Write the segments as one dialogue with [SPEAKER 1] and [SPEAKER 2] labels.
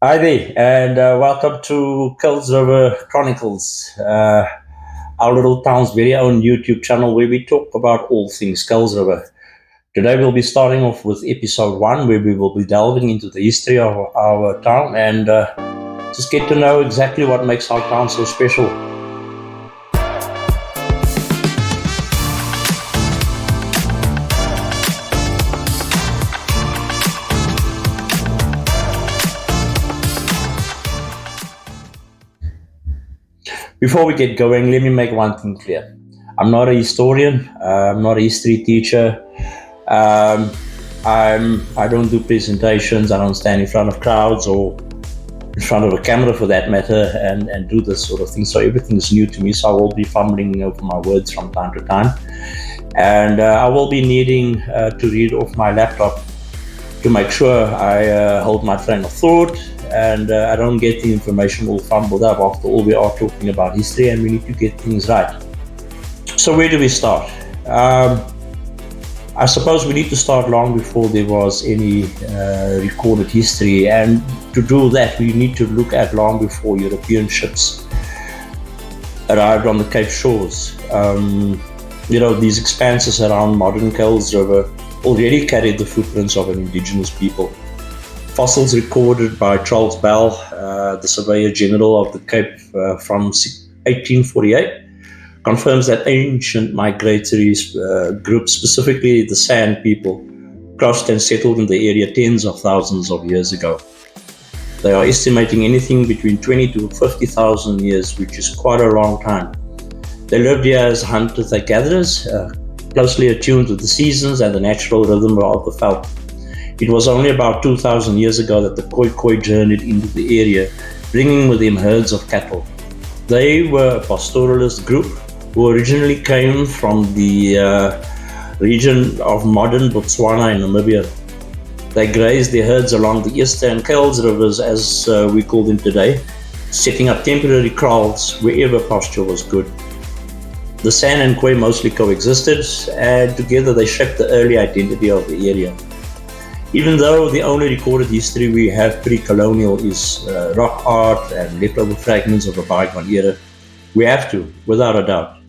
[SPEAKER 1] Hi there, and welcome to Kuils River Chronicles, our little town's very own YouTube channel where we talk about all things Kuils River. Today we'll be starting off with episode 1, where we will be delving into the history of our town and just get to know exactly what makes our town so special. Before we get going, let me make one thing clear. I'm not a historian. I'm not a history teacher. Um, I don't do presentations. I don't stand in front of crowds or in front of a camera for that matter and do this sort of thing. So everything is new to me. So I will be fumbling over my words from time to time. And I will be needing to read off my laptop to make sure I hold my train of thought and I don't get the information all fumbled up. After all, we are talking about history and we need to get things right. So where do we start? I suppose we need to start long before there was any recorded history, and to do that we need to look at long before European ships arrived on the Cape shores. These expanses around modern Kuils River already carried the footprints of an indigenous people. Fossils recorded by Charles Bell, the Surveyor General of the Cape from 1848, confirms that ancient migratory groups, specifically the San people, crossed and settled in the area tens of thousands of years ago. They are estimating anything between 20 to 50,000 years, which is quite a long time. They lived here as hunters and gatherers, closely attuned to the seasons and the natural rhythm of the veld. It was only about 2,000 years ago that the Khoikhoi journeyed into the area, bringing with them herds of cattle. They were a pastoralist group who originally came from the region of modern Botswana and Namibia. They grazed their herds along the Easter and Kuils rivers, as we call them today, setting up temporary kraals wherever pasture was good. The San and Khoikhoi mostly coexisted, and together they shaped the early identity of the area. Even though the only recorded history we have pre-colonial is rock art and leftover fragments of a bygone era, we have to, without a doubt,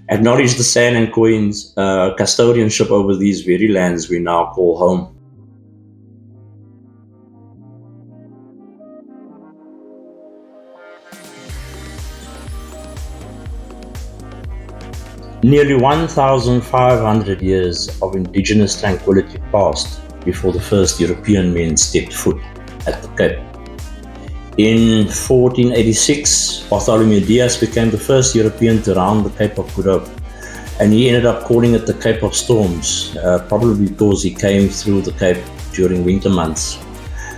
[SPEAKER 1] acknowledge the San and Khoikhoi's custodianship over these very lands we now call home. Nearly 1,500 years of indigenous tranquility passed before the first European men stepped foot at the Cape. In 1486, Bartholomew Diaz became the first European to round the Cape of Good Hope, and he ended up calling it the Cape of Storms, probably because he came through the Cape during winter months.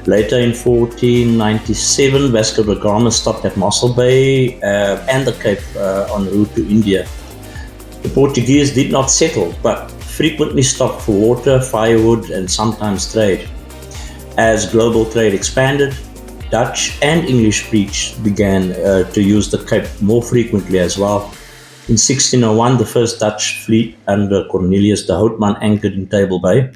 [SPEAKER 1] Later in 1497, Vasco da Gama stopped at Mossel Bay and the Cape en route to India. The Portuguese did not settle, but frequently stopped for water, firewood, and sometimes trade. As global trade expanded, Dutch and English fleets began to use the Cape more frequently as well. In 1601, the first Dutch fleet under Cornelius de Houtman anchored in Table Bay.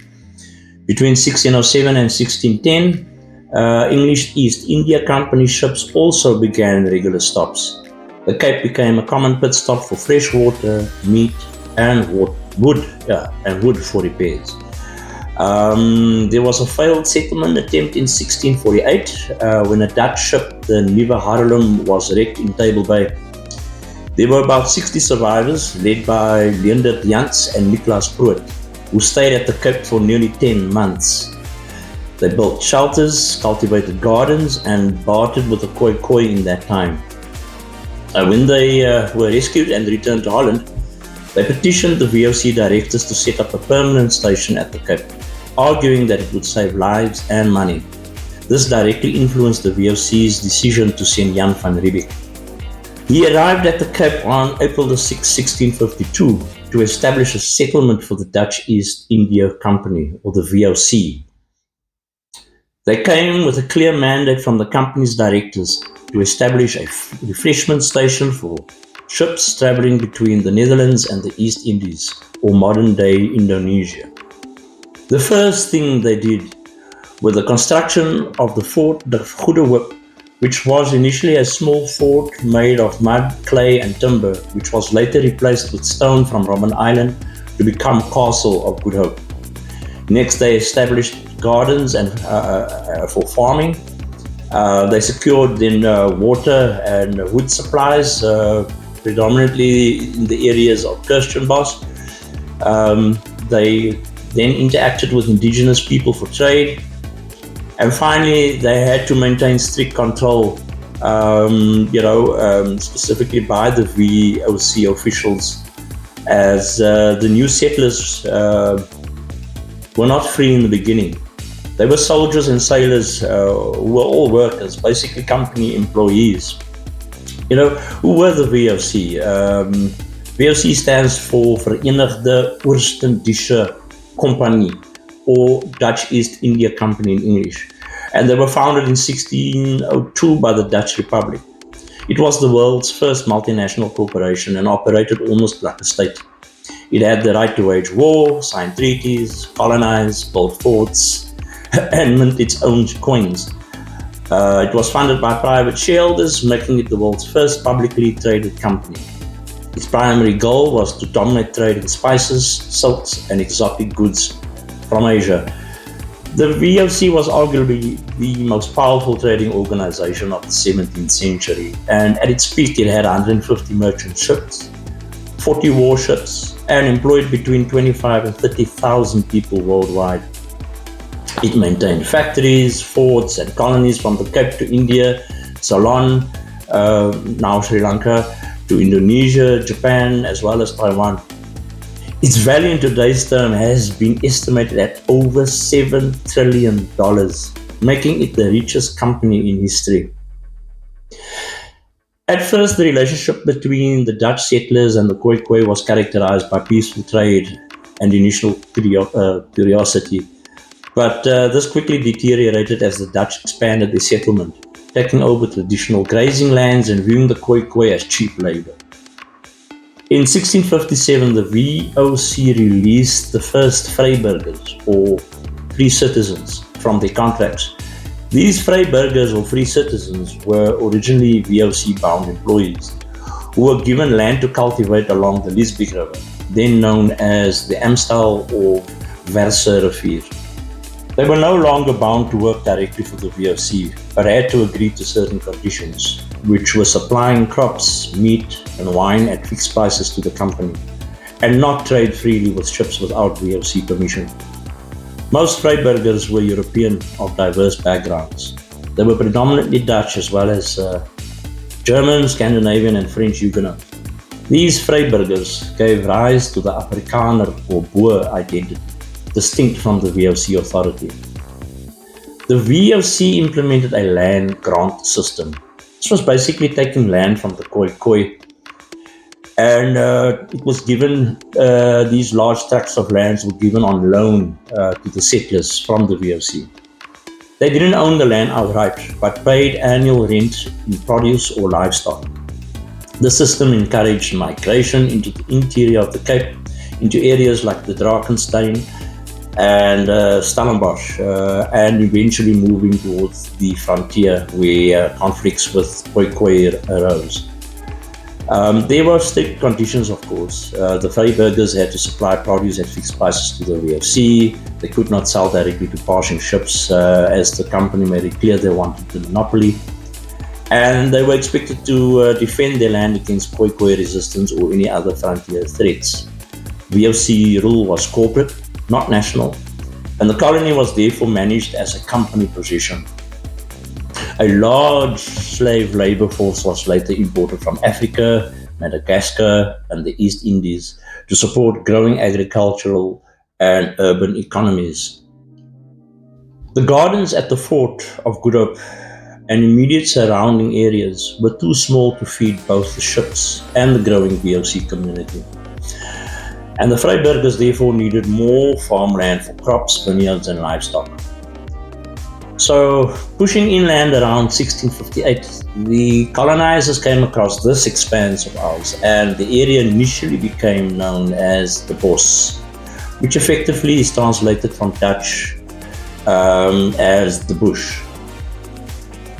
[SPEAKER 1] Between 1607 and 1610, English East India Company ships also began regular stops. The Cape became a common pit stop for fresh water, meat, and wood for repairs. There was a failed settlement attempt in 1648 when a Dutch ship, the Nieuwe Haarlem, was wrecked in Table Bay. There were about 60 survivors, led by Leendert Jans and Niklaas Proot, who stayed at the Cape for nearly 10 months. They built shelters, cultivated gardens, and bartered with the Khoikhoi in that time. When they were rescued and returned to Holland, they petitioned the VOC directors to set up a permanent station at the Cape, arguing that it would save lives and money. This directly influenced the VOC's decision to send Jan van Riebeeck. He arrived at the Cape on April 6, 1652, to establish a settlement for the Dutch East India Company, or the VOC. They came with a clear mandate from the company's directors to establish a refreshment station for ships traveling between the Netherlands and the East Indies, or modern-day Indonesia. The first thing they did With the construction of the fort, the Goede Hoop, which was initially a small fort made of mud, clay and timber, which was later replaced with stone from Robben Island to become Castle of Good Hope. Next, they established gardens and for farming. They secured then water and wood supplies, predominantly in the areas of Kirstenbosch. They then interacted with indigenous people for trade. And finally, they had to maintain strict control, specifically by the VOC officials, as the new settlers were not free in the beginning. They were soldiers and sailors who were all workers, basically company employees. Who were the VOC? VOC stands for Verenigde Oost-Indische Compagnie, or Dutch East India Company in English. And they were founded in 1602 by the Dutch Republic. It was the world's first multinational corporation and operated almost like a state. It had the right to wage war, sign treaties, colonize, build forts, and mint its own coins. It was funded by private shareholders, making it the world's first publicly traded company. Its primary goal was to dominate trade in spices, silks, and exotic goods from Asia. The VOC was arguably the most powerful trading organization of the 17th century, and at its peak it had 150 merchant ships, 40 warships, and employed between 25 and 30,000 people worldwide. It maintained factories, forts, and colonies from the Cape to India, Ceylon, now Sri Lanka, to Indonesia, Japan, as well as Taiwan. Its value in today's term has been estimated at over $7 trillion, making it the richest company in history. At first, the relationship between the Dutch settlers and the Khoikhoi was characterized by peaceful trade and initial curiosity. But this quickly deteriorated as the Dutch expanded their settlement, taking over traditional grazing lands and viewing the Khoikhoi as cheap labor. In 1657, the VOC released the first vryburgers, or free citizens, from their contracts. These vryburgers, or free citizens, were originally VOC-bound employees who were given land to cultivate along the Liesbeek River, then known as the Amstel or Verse Rivier. They were no longer bound to work directly for the VOC, but had to agree to certain conditions, which were supplying crops, meat, and wine at fixed prices to the company, and not trade freely with ships without VOC permission. Most vryburgers were European of diverse backgrounds. They were predominantly Dutch as well as German, Scandinavian, and French Huguenots. These vryburgers gave rise to the Afrikaner or Boer identity, distinct from the VOC authority. The VOC implemented a land grant system. This was basically taking land from the Khoikhoi, and it was given, these large tracts of lands were given on loan to the settlers from the VOC. They didn't own the land outright, but paid annual rent in produce or livestock. The system encouraged migration into the interior of the Cape, into areas like the Drakensberg and Stellenbosch, and eventually moving towards the frontier where conflicts with Khoikhoi arose. There were strict conditions, of course. The vryburgers had to supply produce at fixed prices to the VOC. They could not sell directly to passing ships, as the company made it clear they wanted the monopoly. And they were expected to defend their land against Khoikhoi resistance or any other frontier threats. VOC rule was corporate, not national, and the colony was therefore managed as a company possession. A large slave labor force was later imported from Africa, Madagascar, and the East Indies to support growing agricultural and urban economies. The gardens at the fort of Good Hope and immediate surrounding areas were too small to feed both the ships and the growing VOC community. And the vryburgers therefore needed more farmland for crops, vineyards, and livestock. So, pushing inland around 1658, the colonizers came across this expanse of ours, and the area initially became known as the Bos, which effectively is translated from Dutch as the bush.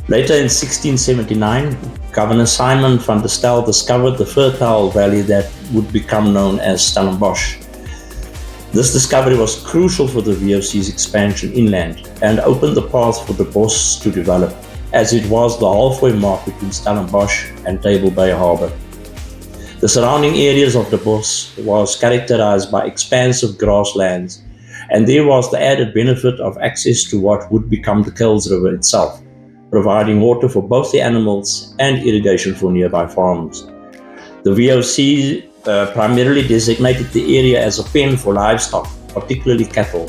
[SPEAKER 1] Later in 1679, Governor Simon van Stel discovered the fertile valley that would become known as Stellenbosch. This discovery was crucial for the VOC's expansion inland and opened the path for the Bos to develop, as it was the halfway mark between Stellenbosch and Table Bay Harbour. The surrounding areas of the Bos was characterized by expansive grasslands, and there was the added benefit of access to what would become the Kuils River itself, providing water for both the animals and irrigation for nearby farms. The VOC primarily designated the area as a pen for livestock, particularly cattle.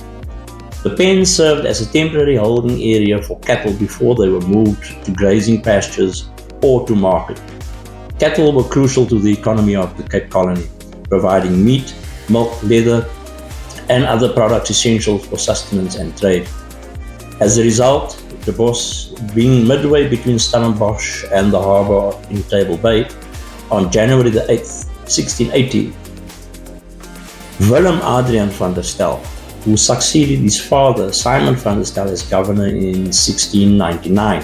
[SPEAKER 1] The pen served as a temporary holding area for cattle before they were moved to grazing pastures or to market. Cattle were crucial to the economy of the Cape Colony, providing meat, milk, leather, and other products essential for sustenance and trade. As a result, the Bos, being midway between Stellenbosch and the harbour in Table Bay, on January the 8th, 1680, Willem Adriaan van der Stel, who succeeded his father Simon van der Stel as governor in 1699,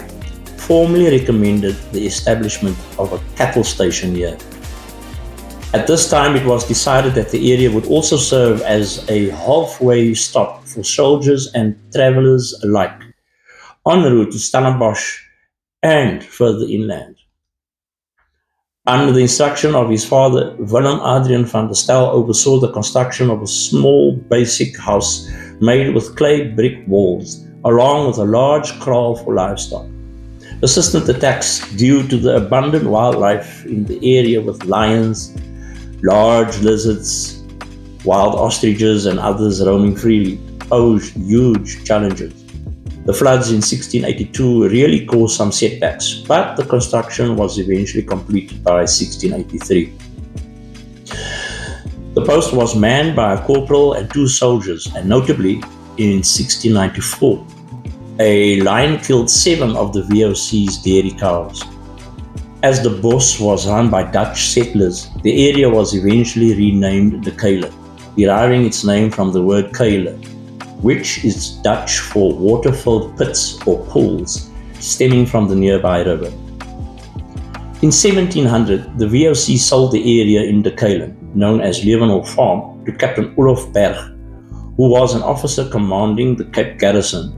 [SPEAKER 1] formally recommended the establishment of a cattle station here. At this time, it was decided that the area would also serve as a halfway stop for soldiers and travellers alike, en route to Stellenbosch and further inland. Under the instruction of his father, Willem Adriaan van der Stel oversaw the construction of a small basic house made with clay brick walls, along with a large kraal for livestock. Persistent attacks due to the abundant wildlife in the area with lions, large lizards, wild ostriches and others roaming freely posed huge challenges. The floods in 1682 really caused some setbacks, but the construction was eventually completed by 1683. The post was manned by a corporal and 2 soldiers, and notably, in 1694, a lion killed 7 of the VOC's dairy cows. As the Bos was run by Dutch settlers, the area was eventually renamed the Kuijlen, deriving its name from the word Kuijlen, which is Dutch for water-filled pits or pools, stemming from the nearby river. In 1700, the VOC sold the area in the Kuijlen, known as Leeuwenhoek Farm, to Captain Olof Bergh, who was an officer commanding the Cape Garrison.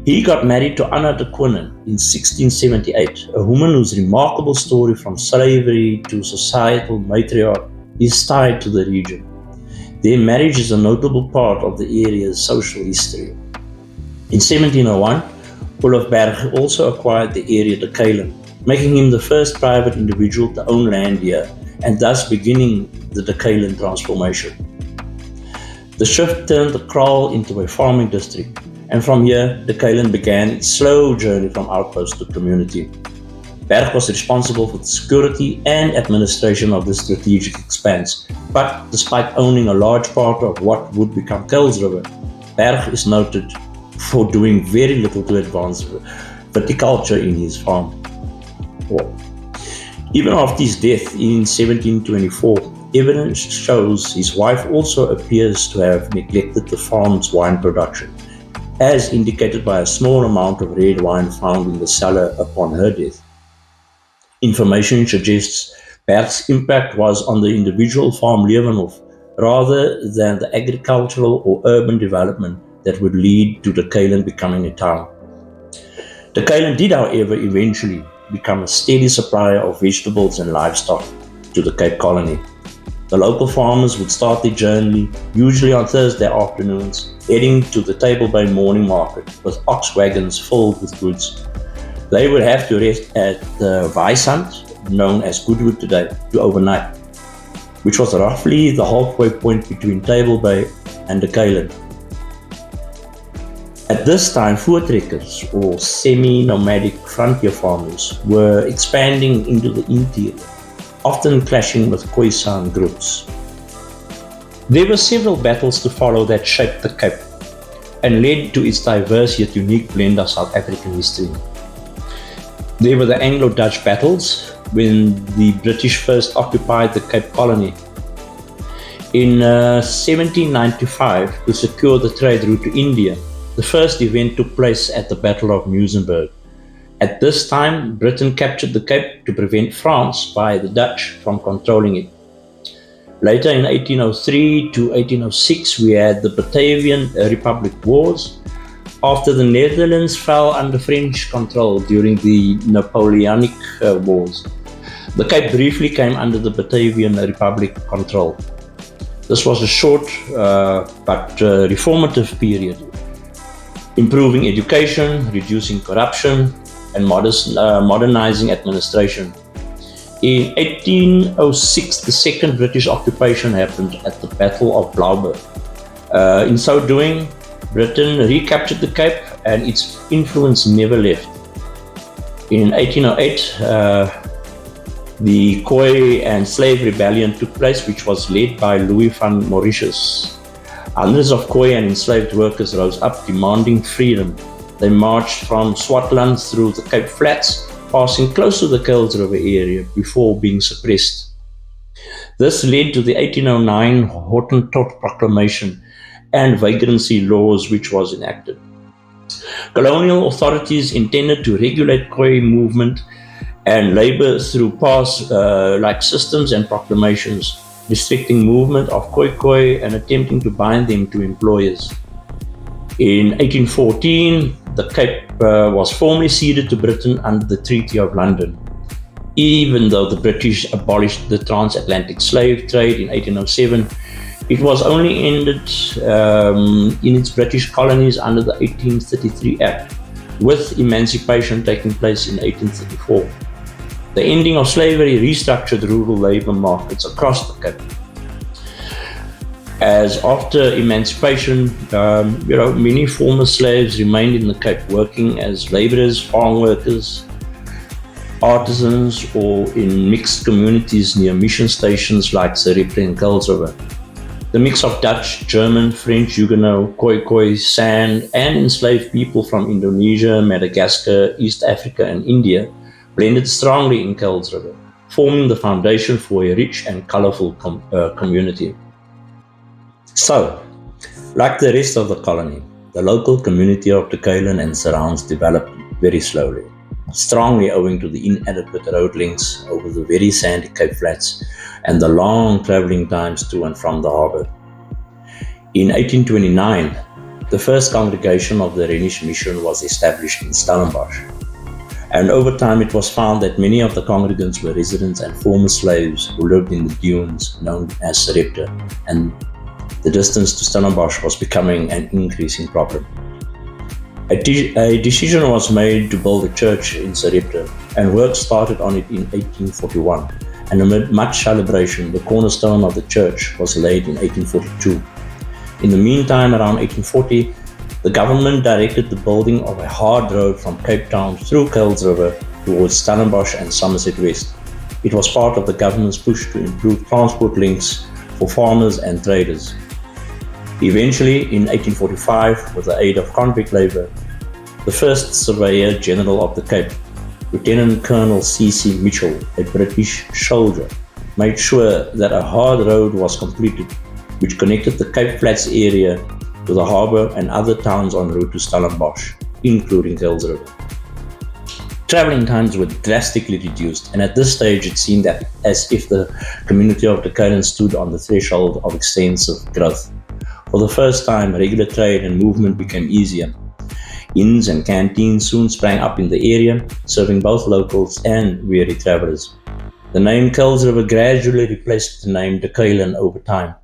[SPEAKER 1] He got married to Anna de Koningh in 1678, a woman whose remarkable story from slavery to societal matriarch is tied to the region. Their marriage is a notable part of the area's social history. In 1701, Olof Bergh also acquired the area the Kuijlen, making him the first private individual to own land here, and thus beginning the Kuijlen transformation. The shift turned the kraal into a farming district, and from here, the Kuijlen began its slow journey from outpost to community. Bergh was responsible for the security and administration of the strategic expanse, but despite owning a large part of what would become Kuils River, Bergh is noted for doing very little to advance viticulture in his farm. Even after his death in 1724, evidence shows his wife also appears to have neglected the farm's wine production, as indicated by a small amount of red wine found in the cellar upon her death. Information suggests Bergh's impact was on the individual farm Leeuwenhoek rather than the agricultural or urban development that would lead to the Kuijlen becoming a town. The Kuijlen did, however, eventually become a steady supplier of vegetables and livestock to the Cape Colony. The local farmers would start their journey, usually on Thursday afternoons, heading to the Table Bay morning market with ox wagons filled with goods. They would have to rest at the Weisand, known as Goodwood today, to overnight, which was roughly the halfway point between Table Bay and the Kuijlen. At this time, voortrekkers or semi-nomadic frontier farmers were expanding into the interior, often clashing with Khoisan groups. There were several battles to follow that shaped the Cape and led to its diverse yet unique blend of South African history. There were the Anglo-Dutch battles when the British first occupied the Cape Colony. In 1795, to secure the trade route to India, The first event took place at the Battle of Muizenberg. At this time, Britain captured the Cape to prevent France by the Dutch from controlling it. Later in 1803 to 1806, we had the Batavian Republic Wars. After the Netherlands fell under French control during the Napoleonic Wars, the Cape briefly came under the Batavian Republic control. This was a short but reformative period, improving education, reducing corruption, and modernizing administration. In 1806, the second British occupation happened at the Battle of Blouberg. In so doing, Britain recaptured the Cape and its influence never left. In 1808, the Khoi and Slave Rebellion took place, which was led by Louis van Mauritius. Hundreds of Khoi and enslaved workers rose up demanding freedom. They marched from Swartland through the Cape Flats, passing close to the Kuils River area before being suppressed. This led to the 1809 Hottentot Proclamation and vagrancy laws, which was enacted. Colonial authorities intended to regulate Khoi movement and labor through like systems and proclamations, restricting movement of Khoikhoi and attempting to bind them to employers. In 1814, the Cape was formally ceded to Britain under the Treaty of London. Even though the British abolished the transatlantic slave trade in 1807, it was only ended in its British colonies under the 1833 Act, with emancipation taking place in 1834. The ending of slavery restructured rural labor markets across the Cape. As after emancipation, many former slaves remained in the Cape, working as laborers, farm workers, artisans, or in mixed communities near mission stations like Sarepta and Kuils River. The mix of Dutch, German, French, Huguenot, Khoikhoi, San, and enslaved people from Indonesia, Madagascar, East Africa, and India blended strongly in Kuils River, forming the foundation for a rich and colorful community. So, like the rest of the colony, the local community of the Kuijlen and surrounds developed very slowly, strongly owing to the inadequate road links over the very sandy Cape Flats and the long travelling times to and from the harbour. In 1829, the first congregation of the Rhenish mission was established in Stellenbosch, and over time it was found that many of the congregants were residents and former slaves who lived in the dunes known as Sarepta, and the distance to Stellenbosch was becoming an increasing problem. A decision was made to build a church in Sarepta, and work started on it in 1841, and amid much celebration, the cornerstone of the church was laid in 1842. In the meantime, around 1840, the government directed the building of a hard road from Cape Town through Kuils River towards Stellenbosch and Somerset West. It was part of the government's push to improve transport links for farmers and traders. Eventually, in 1845, with the aid of convict labour, the first Surveyor General of the Cape, Lieutenant Colonel C.C. Mitchell, a British soldier, made sure that a hard road was completed which connected the Cape Flats area to the harbour and other towns en route to Stellenbosch, including Kuils River. Travelling times were drastically reduced, and at this stage it seemed as if the community of the Kuijlen stood on the threshold of extensive growth. For the first time, regular trade and movement became easier. Inns and canteens soon sprang up in the area, serving both locals and weary travellers. The name Kuils River gradually replaced the name de Kuijlen over time,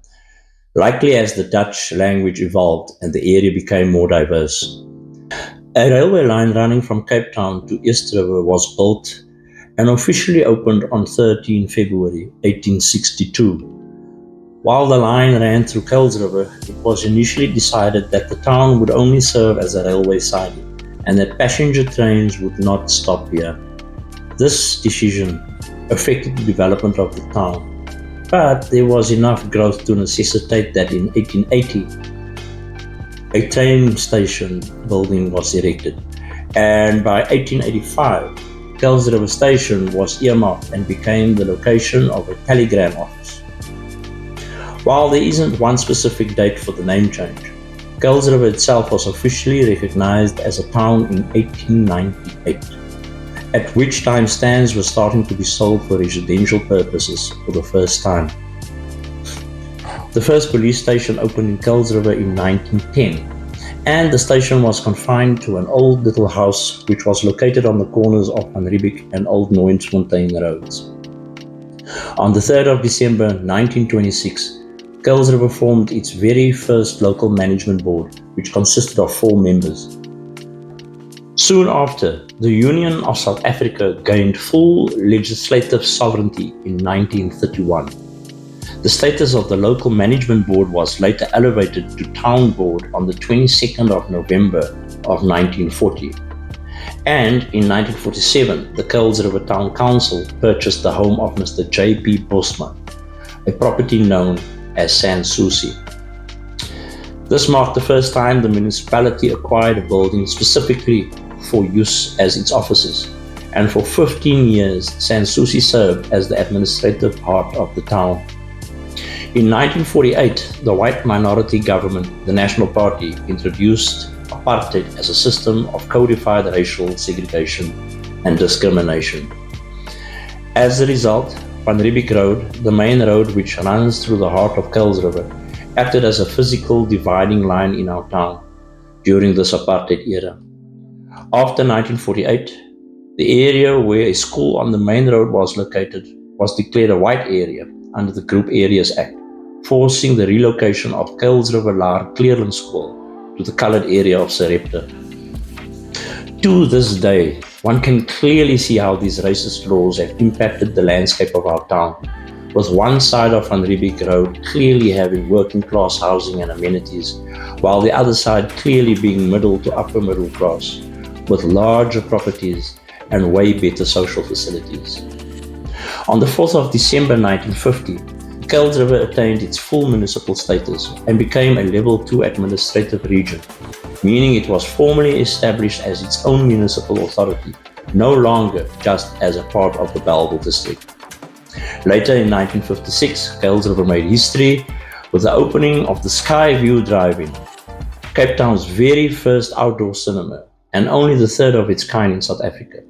[SPEAKER 1] likely as the Dutch language evolved and the area became more diverse. A railway line running from Cape Town to East River was built and officially opened on 13 February 1862. While the line ran through Kuils River, it was initially decided that the town would only serve as a railway siding and that passenger trains would not stop here. This decision affected the development of the town, but there was enough growth to necessitate that in 1880, a train station building was erected, and by 1885, Kuils River Station was earmarked and became the location of a telegram office. While there isn't one specific date for the name change, Kuils River itself was officially recognized as a town in 1898, at which time stands were starting to be sold for residential purposes for the first time. The first police station opened in Kuils River in 1910, and the station was confined to an old little house which was located on the corners of Van Riebeeck and Old Nooienfontein roads. On the 3rd of December 1926, Kuils River formed its very first local management board, which consisted of 4 members. Soon after, the Union of South Africa gained full legislative sovereignty in 1931. The status of the local management board was later elevated to town board on the 22nd of November of 1940. And in 1947, the Kuils River Town Council purchased the home of Mr. J.P. Bosman, a property known as San Souci. This marked the first time the municipality acquired a building specifically for use as its offices, and for 15 years San Souci served as the administrative heart of the town. In 1948, the white minority government, the National Party, introduced apartheid as a system of codified racial segregation and discrimination. As a result, Van Riebeeck Road, the main road which runs through the heart of Kuils River, acted as a physical dividing line in our town during this apartheid era. After 1948, the area where a school on the main road was located was declared a white area under the Group Areas Act, forcing the relocation of Kuils River Laar Clearland School to the colored area of Sarepta. To this day, one can clearly see how these racist laws have impacted the landscape of our town, with one side of Van Riebeeck Road clearly having working class housing and amenities, while the other side clearly being middle to upper middle class, with larger properties and way better social facilities. On the 4th of December 1950, Kuils River attained its full municipal status and became a Level 2 administrative region, meaning it was formally established as its own municipal authority, no longer just as a part of the Bellville district. Later in 1956, Kuils River made history with the opening of the Skyview Drive-In, Cape Town's very first outdoor cinema, and only the third of its kind in South Africa.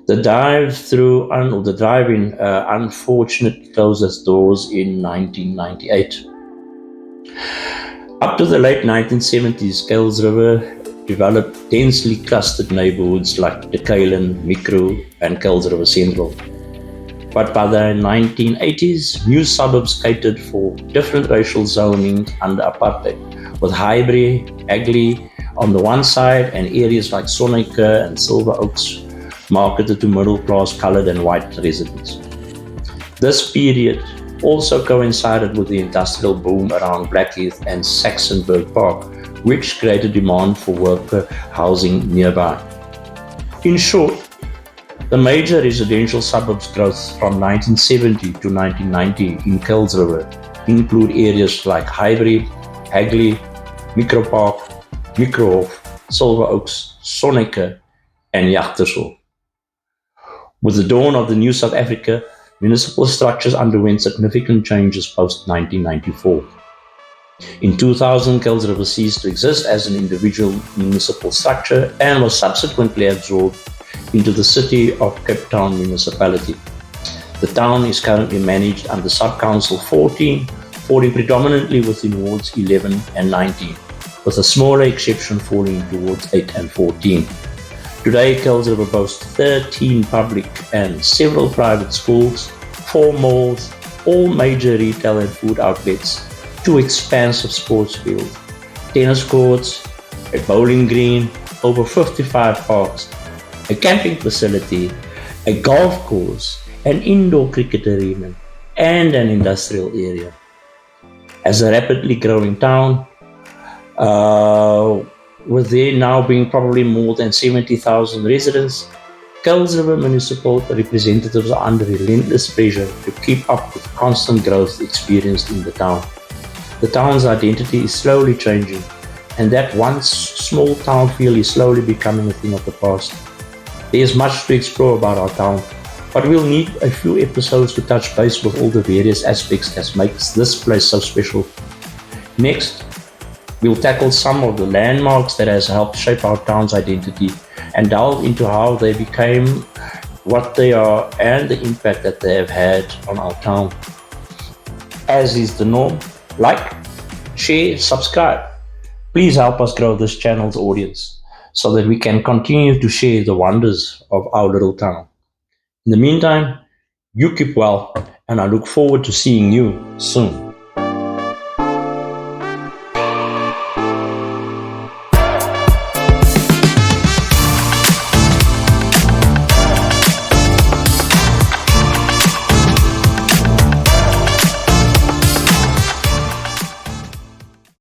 [SPEAKER 1] The drive-in unfortunately closed its doors in 1998. Up to the late 1970s, Kuils River developed densely clustered neighborhoods like the Kuijlen, Micro, and Kuils River Central. But by the 1980s, new suburbs catered for different racial zoning under apartheid, with Highbury, Hagley on the one side and areas like Koningh and Silver Oaks marketed to middle-class colored and white residents. This period also coincided with the industrial boom around Blackheath and Saxonburg Park, which created demand for worker housing nearby. In short, the major residential suburbs growth from 1970 to 1990 in Kuils River include areas like Highbury, Hagley, Micro Park, Microhof, Silver Oaks, Koningh, and Jagtershof. With the dawn of the new South Africa, municipal structures underwent significant changes post-1994. In 2000, Kuils River ceased to exist as an individual municipal structure and was subsequently absorbed into the City of Cape Town municipality. The town is currently managed under Sub-Council 14, falling predominantly within wards 11 and 19, with a smaller exception falling towards 8 and 14. Today, Kuils River boasts 13 public and several private schools, 4 malls, all major retail and food outlets, 2 expansive sports fields, tennis courts, a bowling green, over 55 parks, a camping facility, a golf course, an indoor cricket arena, and an industrial area. As a rapidly growing town, with there now being probably more than 70,000 residents, Kuils River municipal representatives are under relentless pressure to keep up with the constant growth experienced in the town. The town's identity is slowly changing, and that once small town feel is slowly becoming a thing of the past. There is much to explore about our town, but we'll need a few episodes to touch base with all the various aspects that makes this place so special. Next, We'll tackle some of the landmarks that has helped shape our town's identity and delve into how they became what they are and the impact that they have had on our town. As is the norm, like, share, subscribe. Please help us grow this channel's audience so that we can continue to share the wonders of our little town. In the meantime, you keep well, and I look forward to seeing you soon.